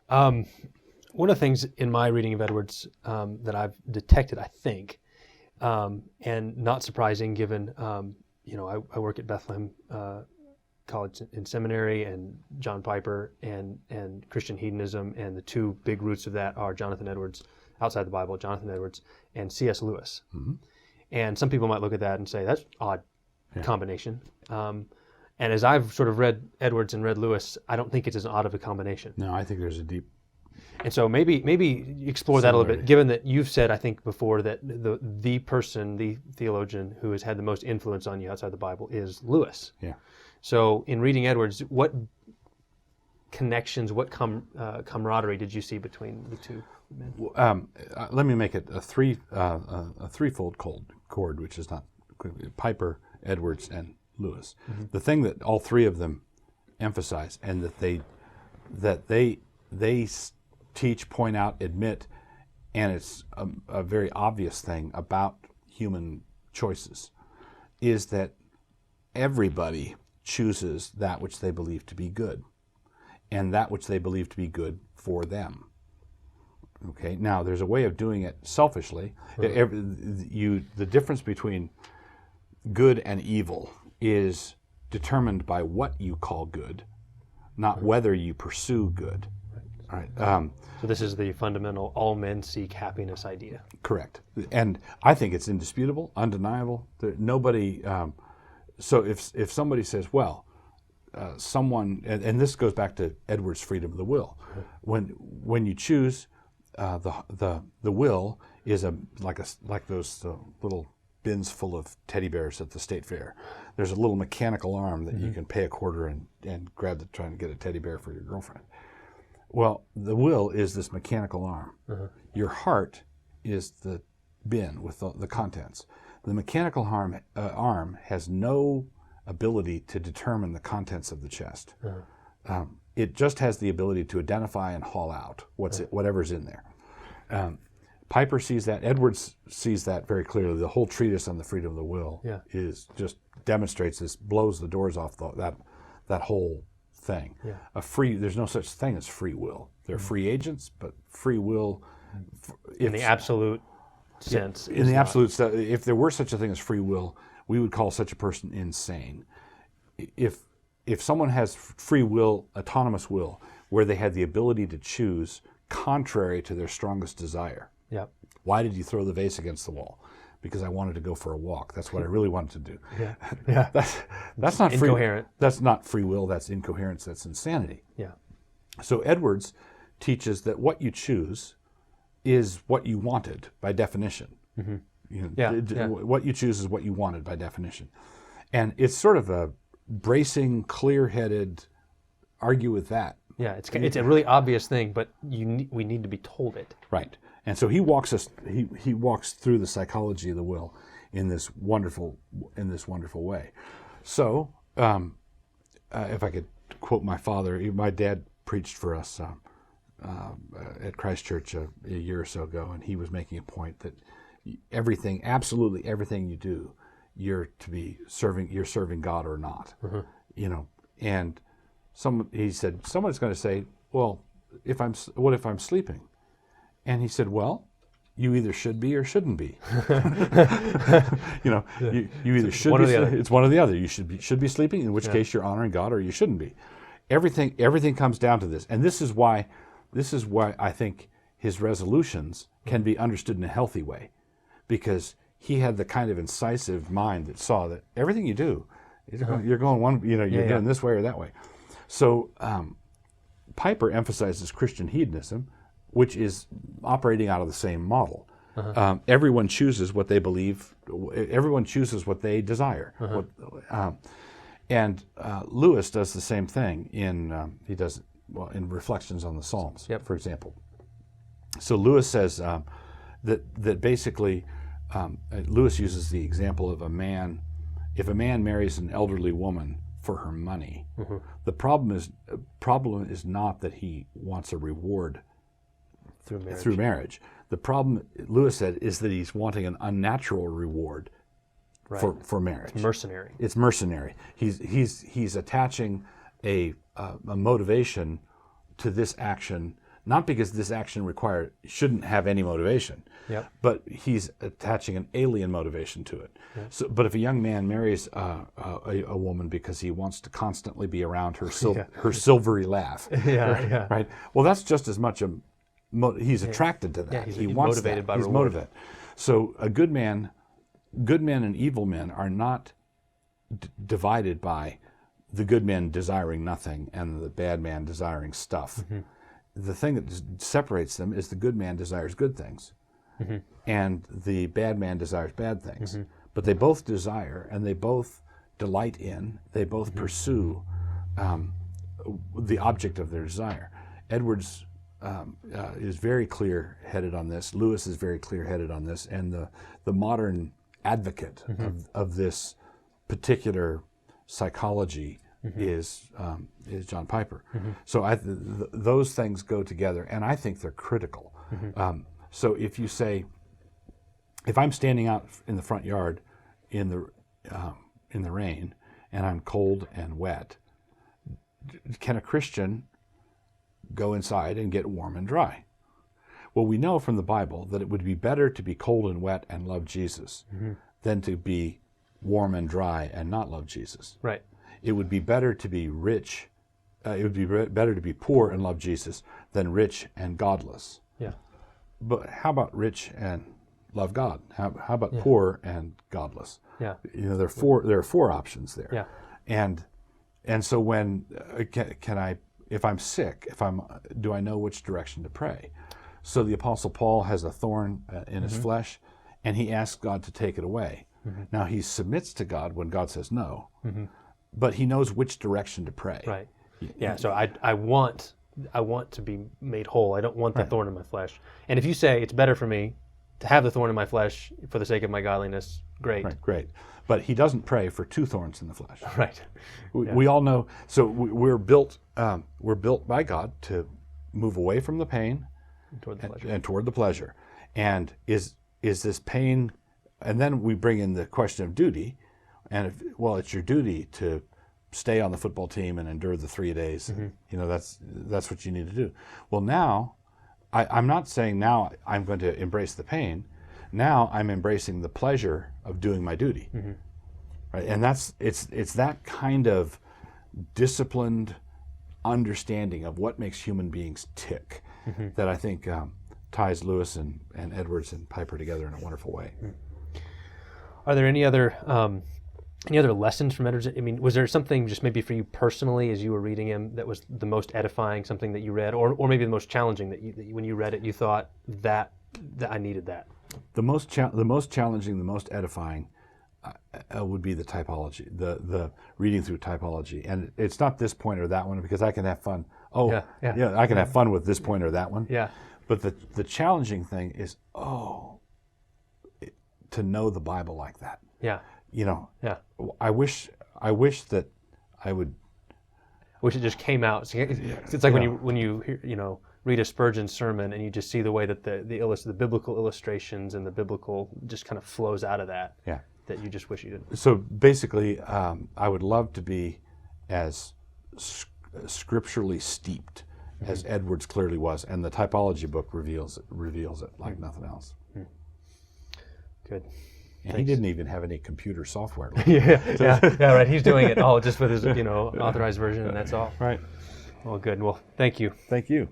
One of the things in my reading of Edwards that I've detected, I think, and not surprising given, I work at Bethlehem College in Seminary, and John Piper and Christian Hedonism, and the two big roots of that are Jonathan Edwards, outside the Bible, Jonathan Edwards, and C.S. Lewis. Mm-hmm. And some people might look at that and say, that's odd combination. And as I've sort of read Edwards and read Lewis, I don't think it's as odd of a combination. No, I think there's a deep... And so maybe explore that a little bit, given that you've said, I think before, that the person, the theologian who has had the most influence on you outside the Bible is Lewis. Yeah. So in reading Edwards, what connections, what camaraderie did you see between the two men? Let me make it a threefold chord, which is not Piper, Edwards, and Lewis. Mm-hmm. The thing that all three of them emphasize, and that they teach, point out, admit, and it's a very obvious thing about human choices, is that everybody chooses that which they believe to be good, and that which they believe to be good for them. Okay. Now, there's a way of doing it selfishly. Mm-hmm. The difference between good and evil is determined by what you call good, not whether you pursue good. Right. So this is the fundamental all men seek happiness idea. Correct. And I think it's indisputable, undeniable. Nobody. So if somebody says, well, someone, and this goes back to Edwards' freedom of the will, when you choose, the will is like those little bins full of teddy bears at the state fair. There's a little mechanical arm that you can pay a quarter and grab to try and get a teddy bear for your girlfriend. Well, the will is this mechanical arm. Uh-huh. Your heart is the bin with the contents. The mechanical arm has no ability to determine the contents of the chest. Uh-huh. It just has the ability to identify and haul out whatever's in there. Piper sees that. Edwards sees that very clearly. The whole treatise on the freedom of the will is just demonstrates this, blows the doors off that whole thing. Yeah. There's no such thing as free will. They're free agents, but free will, in the absolute sense. In the absolute, if there were such a thing as free will, we would call such a person insane. If someone has free will, autonomous will, where they had the ability to choose contrary to their strongest desire. Yep. Why did you throw the vase against the wall? Because I wanted to go for a walk. That's what I really wanted to do. Yeah. That's not incoherent. That's not free will. That's incoherence. That's insanity. Yeah. So Edwards teaches that what you choose is what you wanted by definition. Mm-hmm. What you choose is what you wanted by definition, and it's sort of a bracing, clear-headed argue with that. Yeah, it's a really obvious thing, but we need to be told it. Right. And so he walks through the psychology of the will in this wonderful way. So, if I could quote my father, my dad preached for us at Christ Church a year or so ago, and he was making a point that absolutely everything you do, you're serving God or not. Mm-hmm. And he said, someone's going to say, well, what if I'm sleeping? And he said, well, you either should be or shouldn't be. You either should be. It's one or the other. You should be sleeping, in which case you're honoring God, or you shouldn't be. Everything comes down to this, and this is why I think his resolutions can be understood in a healthy way, because he had the kind of incisive mind that saw that everything you do, you're going one, you're doing this way or that way. So Piper emphasizes Christian hedonism, which is operating out of the same model. Uh-huh. Everyone chooses what they believe. Everyone chooses what they desire. Uh-huh. And Lewis does the same thing in Reflections on the Psalms, for example. So Lewis says that basically Lewis uses the example of a man. If a man marries an elderly woman for her money, mm-hmm. the problem is not that he wants a reward through marriage. The problem, Lewis said, is that he's wanting an unnatural reward for marriage. It's mercenary. He's attaching a motivation to this action not because this action shouldn't have any motivation, but he's attaching an alien motivation to it. So, but if a young man marries a woman because he wants to constantly be around her her silvery laugh, right? Well, that's just as much he's attracted to that. He's wants motivated that. by He's reward. motivated. So good men and evil men are not divided by the good man desiring nothing and the bad man desiring stuff. The thing that separates them is the good man desires good things, and the bad man desires bad things. But they both desire, and they both delight in, they both pursue the object of their desire. Edwards is very clear-headed on this. Lewis is very clear-headed on this, and the modern advocate of this particular psychology is John Piper. So those things go together, and I think they're critical. So if you say, if I'm standing out in the front yard in the rain and I'm cold and wet, can a Christian go inside and get warm and dry? Well, we know from the Bible that it would be better to be cold and wet and love Jesus than to be warm and dry and not love Jesus. Right. It would be better to be rich. It would be better to be poor and love Jesus than rich and godless. Yeah. But how about rich and love God? How about poor and godless? Yeah. There are four options there. Yeah. And so when can I, if I'm sick, do I know which direction to pray? So the Apostle Paul has a thorn in his flesh, and he asks God to take it away. Now he submits to God when God says no, but he knows which direction to pray. Right. Yeah. So I want to be made whole. I don't want the thorn in my flesh. And if you say it's better for me to have the thorn in my flesh for the sake of my godliness, great. Right, great. But he doesn't pray for two thorns in the flesh. Right. We all know. So we're built by God to move away from the pain and toward the pleasure. And is this pain? And then we bring in the question of duty. And it's your duty to stay on the football team and endure the 3 days. That's what you need to do. Well, now I'm not saying now I'm going to embrace the pain. Now I'm embracing the pleasure of doing my duty, right? And it's that kind of disciplined understanding of what makes human beings tick that I think ties Lewis and Edwards and Piper together in a wonderful way. Are there any other lessons from Edwards? I mean, was there something just maybe for you personally as you were reading him that was the most edifying, something that you read, or maybe the most challenging that when you read it you thought that I needed that? The most challenging, the most edifying would be the typology, the reading through typology. And it's not this point or that one, because I can have fun. I can have fun with this point or that one. Yeah. But the challenging thing is, to know the Bible like that. Yeah. Yeah. I wish that I would. I wish it just came out. It's like when you hear, read a Spurgeon sermon and you just see the way that the biblical illustrations and the biblical just kind of flows out of that. Yeah. That you just wish you didn't. So basically, I would love to be as scripturally steeped as Edwards clearly was, and the typology book reveals it like nothing else. Good. And he didn't even have any computer software. Right. He's doing it all just with his authorized version, and that's all. Right. Well, good. Well, thank you. Thank you.